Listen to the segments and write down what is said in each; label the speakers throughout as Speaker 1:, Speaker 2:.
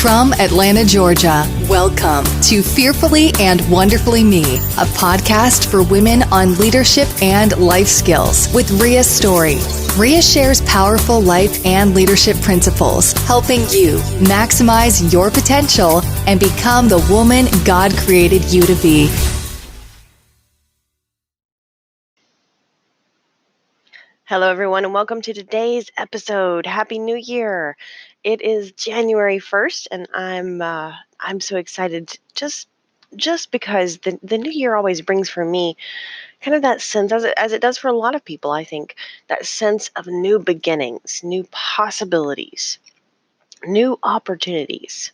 Speaker 1: From Atlanta, Georgia, welcome to Fearfully and Wonderfully Me, a podcast for women on leadership and life skills with Rhea Story. Rhea shares powerful life and leadership principles, helping you maximize your potential and become the woman God created you to be.
Speaker 2: Hello, everyone, and welcome to today's episode. Happy New Year! It is January 1st, and I'm so excited just because the new year always brings for me kind of that sense, as it does for a lot of people, I think, that sense of new beginnings, new possibilities, new opportunities.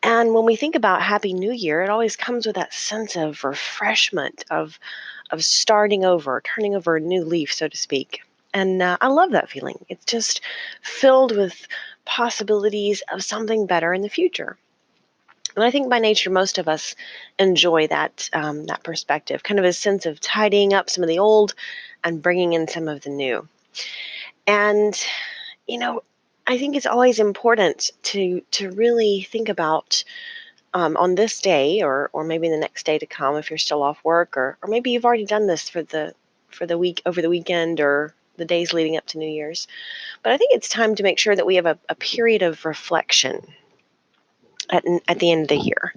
Speaker 2: And when we think about Happy New Year, it always comes with that sense of refreshment, of starting over, turning over a new leaf, so to speak. And I love that feeling. It's just filled with possibilities of something better in the future. And I think by nature, most of us enjoy that perspective, kind of a sense of tidying up some of the old and bringing in some of the new. And, you know, I think it's always important to really think about on this day or maybe the next day to come if you're still off work, or maybe you've already done this for the week, over the weekend, or the days leading up to New Year's. But I think it's time to make sure that we have a period of reflection at the end of the year.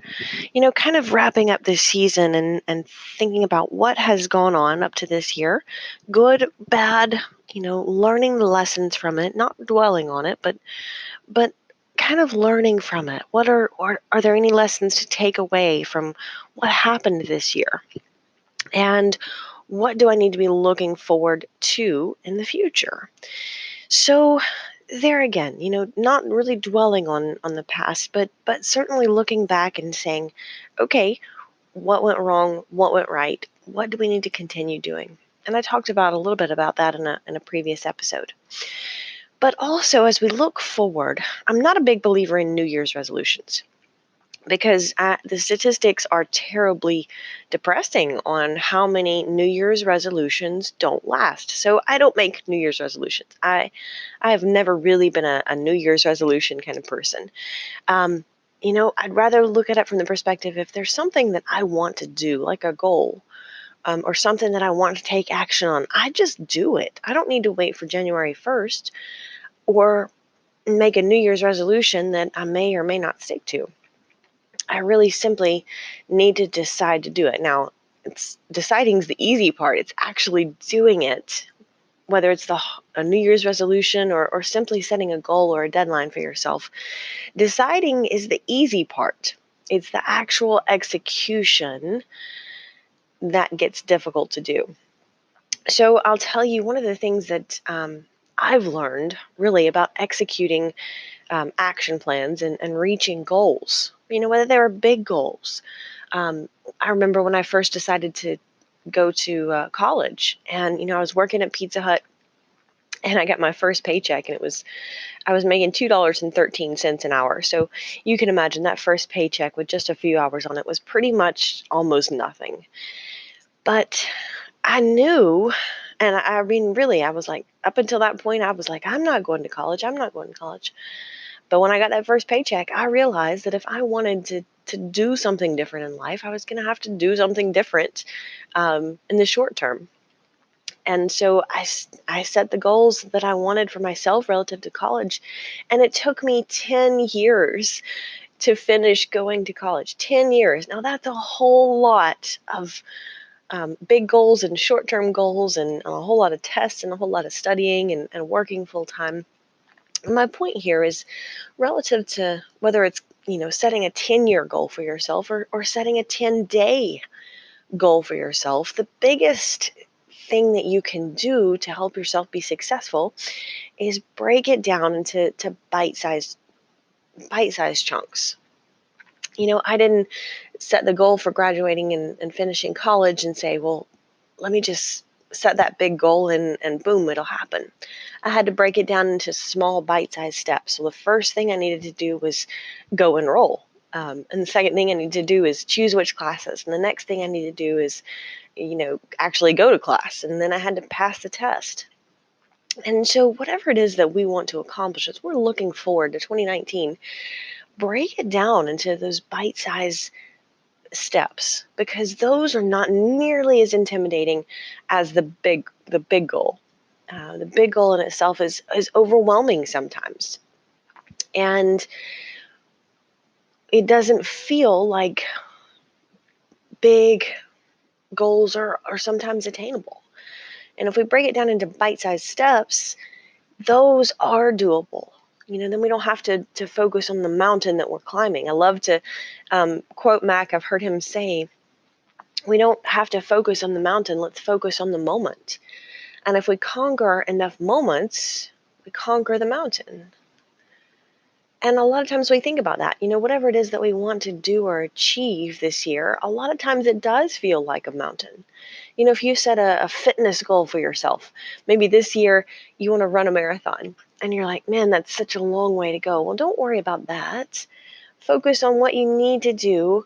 Speaker 2: Kind of wrapping up this season and thinking about what has gone on up to this year, good, bad, learning the lessons from it, not dwelling on it, but kind of learning from it. Are there any lessons to take away from what happened this year? And what do I need to be looking forward to in the future? So there again, not really dwelling on the past, but certainly looking back and saying, okay, what went wrong? What went right? What do we need to continue doing? And I talked about a little bit about that in a previous episode. But also, as we look forward, I'm not a big believer in New Year's resolutions because the statistics are terribly depressing on how many New Year's resolutions don't last. So I don't make New Year's resolutions. I have never really been a New Year's resolution kind of person. I'd rather look at it from the perspective, if there's something that I want to do, like a goal, or something that I want to take action on, I just do it. I don't need to wait for January 1st or make a New Year's resolution that I may or may not stick to. I really simply need to decide to do it. Now, deciding is the easy part. It's actually doing it, whether it's a New Year's resolution or simply setting a goal or a deadline for yourself. Deciding is the easy part. It's the actual execution that gets difficult to do. So I'll tell you, one of the things that I've learned really about executing action plans and reaching goals, whether they were big goals. I remember when I first decided to go to college, and, I was working at Pizza Hut, and I got my first paycheck, and I was making $2.13 an hour. So you can imagine that first paycheck with just a few hours on it was pretty much almost nothing. But I knew, and I mean, really, I was like, up until that point, I was like, I'm not going to college. I'm not going to college. But when I got that first paycheck, I realized that if I wanted to do something different in life, I was going to have to do something different in the short term. And so I set the goals that I wanted for myself relative to college. And it took me 10 years to finish going to college. 10 years. Now, that's a whole lot of big goals and short-term goals, and a whole lot of tests and a whole lot of studying and working full-time. My point here is relative to whether it's, setting a 10-year goal for yourself or setting a 10-day goal for yourself. The biggest thing that you can do to help yourself be successful is break it down into bite-sized chunks. I didn't set the goal for graduating and finishing college and say, well, let me just set that big goal and boom, it'll happen. I had to break it down into small bite-sized steps. So the first thing I needed to do was go enroll. And the second thing I needed to do is choose which classes. And the next thing I needed to do is, actually go to class. And then I had to pass the test. And so whatever it is that we want to accomplish, as we're looking forward to 2019, break it down into those bite-sized steps, because those are not nearly as intimidating as the big goal. The big goal in itself is overwhelming sometimes, and it doesn't feel like big goals are sometimes attainable. And if we break it down into bite-sized steps, those are doable. Then we don't have to focus on the mountain that we're climbing. I love to quote Mac. I've heard him say, we don't have to focus on the mountain. Let's focus on the moment. And if we conquer enough moments, we conquer the mountain. And a lot of times we think about that, whatever it is that we want to do or achieve this year, a lot of times it does feel like a mountain. If you set a fitness goal for yourself, maybe this year you want to run a marathon and you're like, man, that's such a long way to go. Well, don't worry about that. Focus on what you need to do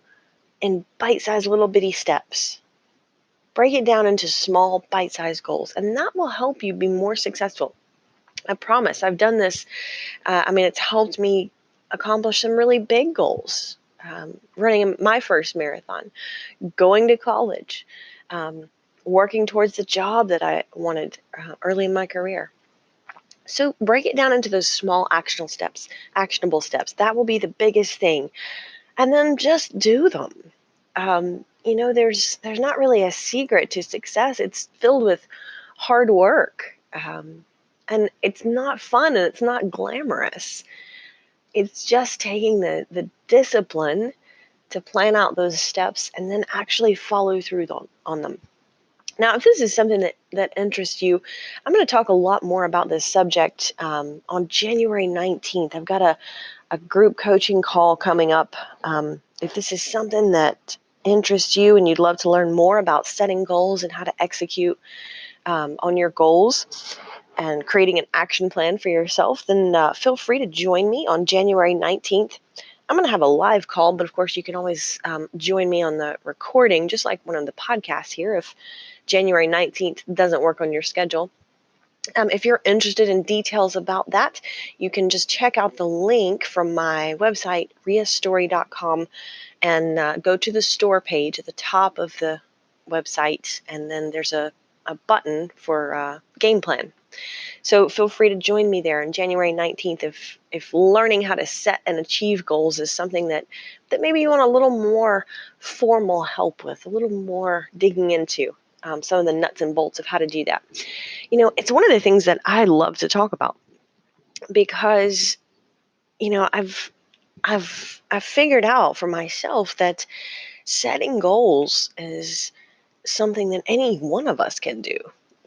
Speaker 2: in bite-sized little bitty steps. Break it down into small bite-sized goals, and that will help you be more successful. I promise. I've done this. It's helped me accomplish some really big goals. Running my first marathon, going to college, working towards the job that I wanted early in my career. So break it down into those small actionable steps. That will be the biggest thing. And then just do them. There's not really a secret to success. It's filled with hard work. And it's not fun and it's not glamorous. It's just taking the discipline to plan out those steps and then actually follow through on them. Now, if this is something that interests you, I'm going to talk a lot more about this subject on January 19th. I've got a group coaching call coming up. If this is something that interests you and you'd love to learn more about setting goals and how to execute on your goals and creating an action plan for yourself, then feel free to join me on January 19th. I'm going to have a live call, but of course you can always join me on the recording, just like one of the podcasts here, if January 19th doesn't work on your schedule. If you're interested in details about that, you can just check out the link from my website, riastory.com, and go to the store page at the top of the website, and then there's a button for game plan. So feel free to join me there on January 19th if learning how to set and achieve goals is something that maybe you want a little more formal help with, a little more digging into some of the nuts and bolts of how to do that. It's one of the things that I love to talk about because, I've figured out for myself that setting goals is something that any one of us can do.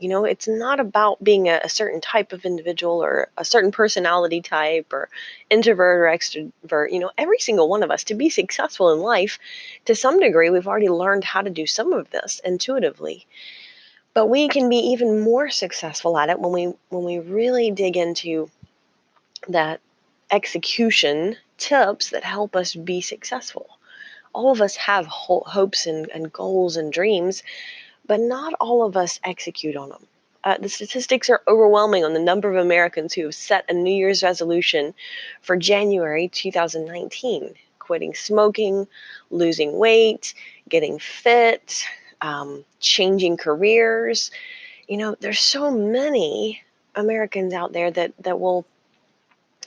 Speaker 2: It's not about being a certain type of individual or a certain personality type or introvert or extrovert. Every single one of us, to be successful in life, to some degree, we've already learned how to do some of this intuitively. But we can be even more successful at it when we really dig into that execution tips that help us be successful. All of us have hopes and goals and dreams, but not all of us execute on them. The statistics are overwhelming on the number of Americans who have set a New Year's resolution for January 2019, quitting smoking, losing weight, getting fit, changing careers. There's so many Americans out there that will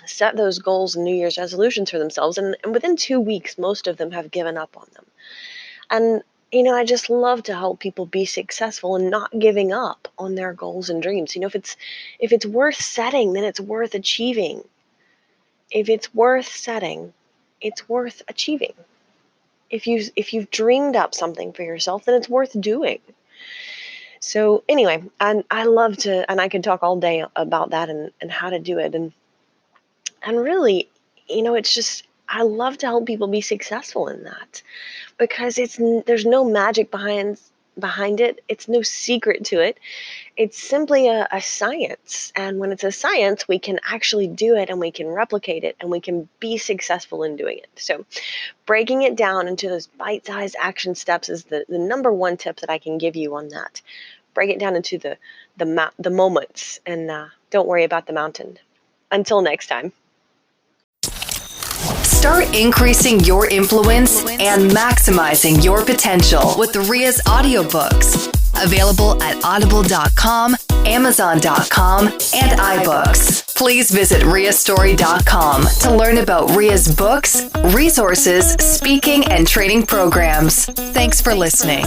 Speaker 2: set those goals and New Year's resolutions for themselves, and within 2 weeks, most of them have given up on them. And I just love to help people be successful and not giving up on their goals and dreams. If it's worth setting, then it's worth achieving. If it's worth setting, it's worth achieving. If you've dreamed up something for yourself, then it's worth doing. So anyway, I love to, and I could talk all day about that and how to do it. And really, it's just, I love to help people be successful in that because there's no magic behind it. It's no secret to it. It's simply a science. And when it's a science, we can actually do it and we can replicate it and we can be successful in doing it. So breaking it down into those bite-sized action steps is the number one tip that I can give you on that. Break it down into the moments and don't worry about the mountain. Until next time.
Speaker 1: Start increasing your influence and maximizing your potential with Ria's audiobooks. Available at audible.com, amazon.com, and iBooks. Please visit riastory.com to learn about Ria's books, resources, speaking, and training programs. Thanks for listening.